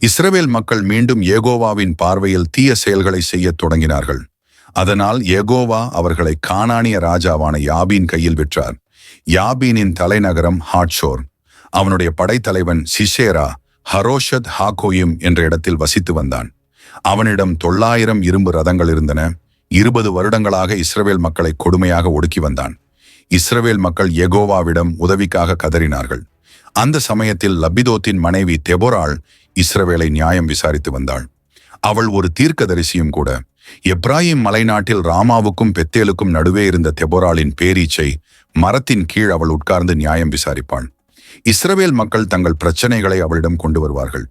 இஸ்ரவேல் மக்கள் மீண்டும் யெகோவாவின் பார்வையில் தீய செயல்களை செய்யத் தொடங்கினார்கள். அதனால் யெகோவா அவர்களை கானானிய ராஜாவான யாபீன் கையில் விற்றார். யாபீனின் தலைநகரம் ஹாட்சோர். அவனுடைய படைத்தலைவன் சிசேரா ஹரோஷத் ஹாகோயிம் என்ற இடத்தில் வசித்து வந்தான். அவனிடம் 900 இரும்பு ரதங்கள் இருந்தன. 20 வருடங்களாக இஸ்ரவேல் மக்களை கொடுமையாக ஒடுக்கி வந்தான். இஸ்ரவேல் மக்கள் யெகோவாவிடம் உதவிக்காக கதறினார்கள். அந்த சமயத்தில் லபிதோத்தின் மனைவி தெபொராள் இஸ்ரவேலை நியாயம் விசாரித்து வந்தாள். அவள் ஒரு தீர்க்கதரிசியும் கூட. எப்ராயிம் மலைநாட்டில் ராமாவுக்கும் பெத்தேலுக்கும் நடுவே இருந்த தெபொராளின் பேரீச்சை மரத்தின் கீழ் அவள் உட்கார்ந்து நியாயம் விசாரிப்பாள். இஸ்ரவேல் மக்கள் தங்கள் பிரச்சனைகளை அவளிடம் கொண்டு வருவார்கள்.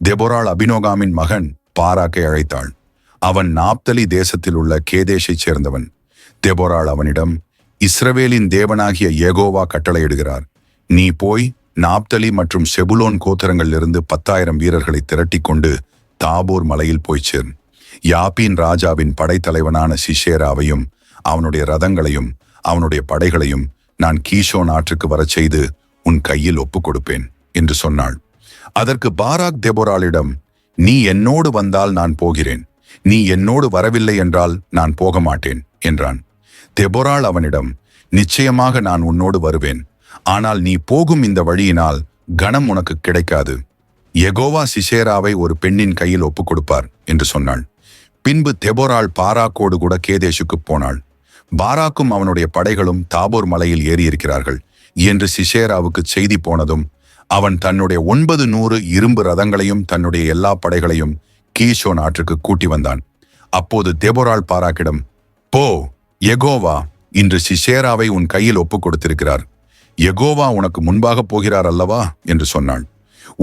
தெபொராள் அபினோகாமின் மகன் பாராக்கை அழைத்தாள். அவன் நாப்தலி தேசத்தில் உள்ள கேதேஷைச் சேர்ந்தவன். தெபொராள் அவனிடம், இஸ்ரவேலின் தேவனாகிய யெகோவா கட்டளையிடுகிறார், நீ போய் நாப்தலி மற்றும் செபுலோன் கோத்திரங்களிலிருந்து 10,000 வீரர்களை திரட்டிக் கொண்டு தாபோர் மலையில் போய்ச் சேர். யாபீன் ராஜாவின் படைத்தலைவனான சிஷேராவையும் அவனுடைய ரதங்களையும் அவனுடைய படைகளையும் நான் கீஷோன் ஆற்றுக்கு வரச் செய்து உன் கையில் ஒப்புக் கொடுப்பேன் என்று சொன்னாள். அதற்கு பாராக் தெபொராளிடம், நீ என்னோடு வந்தால் நான் போகிறேன், நீ என்னோடு வரவில்லை என்றால் நான் போக மாட்டேன் என்றான். தெபொராள் அவனிடம், நிச்சயமாக நான் உன்னோடு வருவேன், ஆனால் நீ போகும் இந்த வழியினால் கனம் உனக்கு கிடைக்காது. யெகோவா சிசேராவை ஒரு பெண்ணின் கையில் ஒப்புக் கொடுப்பார் என்று சொன்னாள். பின்பு தெபொராள் பாராக்கோடு கூட கேதேஷுக்கு போனாள். பாராக்கும் அவனுடைய படைகளும் தாபோர் மலையில் ஏறியிருக்கிறார்கள் என்று சிசேராவுக்கு செய்தி போனதும் அவன் தன்னுடைய 900 இரும்பு ரதங்களையும் தன்னுடைய எல்லா படைகளையும் கீஷோன் ஆற்றுக்கு கூட்டி வந்தான். அப்போது தெபொராள் பாராக்கிடம், போ, யெகோவா இன்று சிசேராவை உன் கையில் ஒப்புக் கொடுத்திருக்கிறார், யெகோவா உனக்கு முன்பாக போகிறார் அல்லவா என்று சொன்னாள்.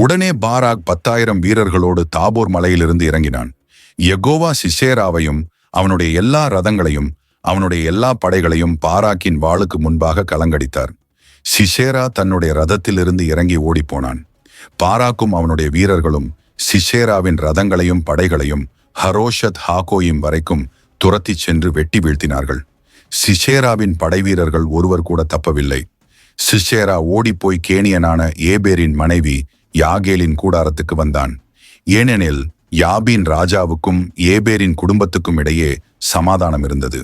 உடனே பாராக் 10,000 வீரர்களோடு தாபோர் மலையிலிருந்து இறங்கினான். யெகோவா சிசேராவையும் அவனுடைய எல்லா ரதங்களையும் அவனுடைய எல்லா படைகளையும் பாராக்கின் வாளுக்கு முன்பாக கலங்கடித்தார். சிசேரா தன்னுடைய ரதத்திலிருந்து இறங்கி ஓடிப்போனான். பாராக்கும் அவனுடைய வீரர்களும் சிசேராவின் ரதங்களையும் படைகளையும் ஹரோஷத் ஹாகோயிம் வரைக்கும் துரத்திச் சென்று வெட்டி வீழ்த்தினார்கள். சிசேராவின் படைவீரர்கள் ஒருவர் கூட தப்பவில்லை. சிசேரா ஓடிப்போய் கேனியனான ஏபேரின் மனைவி யாகேலின் கூடாரத்துக்கு வந்தான். ஏனெனில் யாபீன் ராஜாவுக்கும் ஏபேரின் குடும்பத்துக்கும் இடையே சமாதானம் இருந்தது.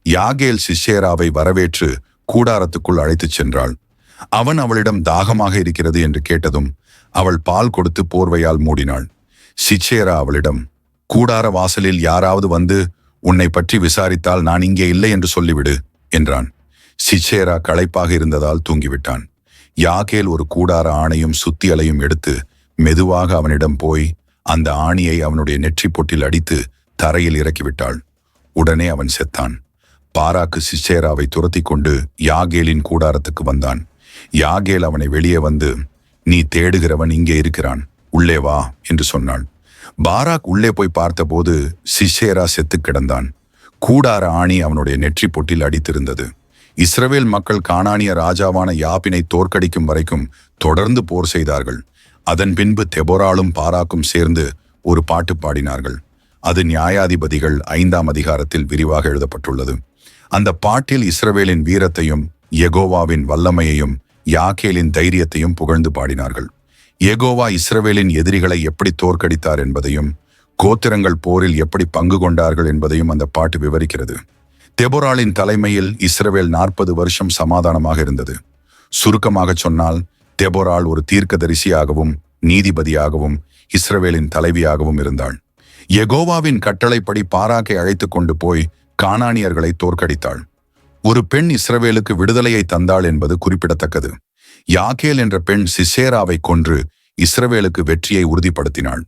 யாகேல் சிசேராவை வரவேற்று கூடாரத்துக்குள் அழைத்துச் சென்றாள். அவன் அவளிடம் தாகமாக இருக்கிறது என்று கேட்டதும் அவள் பால் கொடுத்து போர்வையால் மூடினாள். சிசேரா அவளிடம், கூடார வாசலில் யாராவது வந்து உன்னை பற்றி விசாரித்தால் நான் இங்கே இல்லை என்று சொல்லிவிடு என்றான். சிசேரா களைப்பாக இருந்ததால் தூங்கிவிட்டான். யாகேல் ஒரு கூடார ஆணையும் சுத்தியலையும் எடுத்து மெதுவாக அவனிடம் போய் அந்த ஆணியை அவனுடைய நெற்றி பொட்டில் அடித்து தரையில் இறக்கிவிட்டாள். உடனே அவன் செத்தான். பாராக்கு சிசேராவை துரத்தி கொண்டு யாகேலின் கூடாரத்துக்கு வந்தான். யாகேல் அவனை வெளியே வந்து, நீ தேடுகிறவன் இங்கே இருக்கிறான், உள்ளே வா என்று சொன்னாள். பாராக் உள்ளே போய் பார்த்தபோது சிசேரா செத்து கிடந்தான். கூடார ஆணி அவனுடைய நெற்றி பொட்டில் அடித்திருந்தது. இஸ்ரவேல் மக்கள் கானானிய ராஜாவான யாபினை தோற்கடிக்கும் வரைக்கும் தொடர்ந்து போர் செய்தார்கள். அதன் பின்பு தெபொராளும் பாராக்கும் சேர்ந்து ஒரு பாட்டு பாடினார்கள். அது நியாயாதிபதிகள் 5ஆம் அதிகாரத்தில் விரிவாக எழுதப்பட்டுள்ளது. அந்த பாட்டில் இஸ்ரவேலின் வீரத்தையும் யெகோவாவின் வல்லமையையும் யாகேலின் தைரியத்தையும் புகழ்ந்து பாடினார்கள். யெகோவா இஸ்ரவேலின் எதிரிகளை எப்படி தோற்கடித்தார் என்பதையும் கோத்திரங்கள் போரில் எப்படி பங்கு கொண்டார்கள் என்பதையும் அந்த பாட்டு விவரிக்கிறது. தெபொராளின் தலைமையில் இஸ்ரவேல் 40 வருஷம் சமாதானமாக இருந்தது. சுருக்கமாக சொன்னால், தெபொராள் ஒரு தீர்க்கதரிசியாகவும் நீதிபதியாகவும் இஸ்ரவேலின் தலைவியாகவும் இருந்தாள். யெகோவாவின் கட்டளைப்படி பாராக்கை அழைத்து கொண்டு போய் கானானியர்களை தோற்கடித்தாள். ஒரு பெண் இஸ்ரவேலுக்கு விடுதலையை தந்தாள் என்பது குறிப்பிடத்தக்கது. யாகேல் என்ற பெண் சிசேராவை கொன்று இஸ்ரவேலுக்கு வெற்றியை உறுதிப்படுத்தினாள்.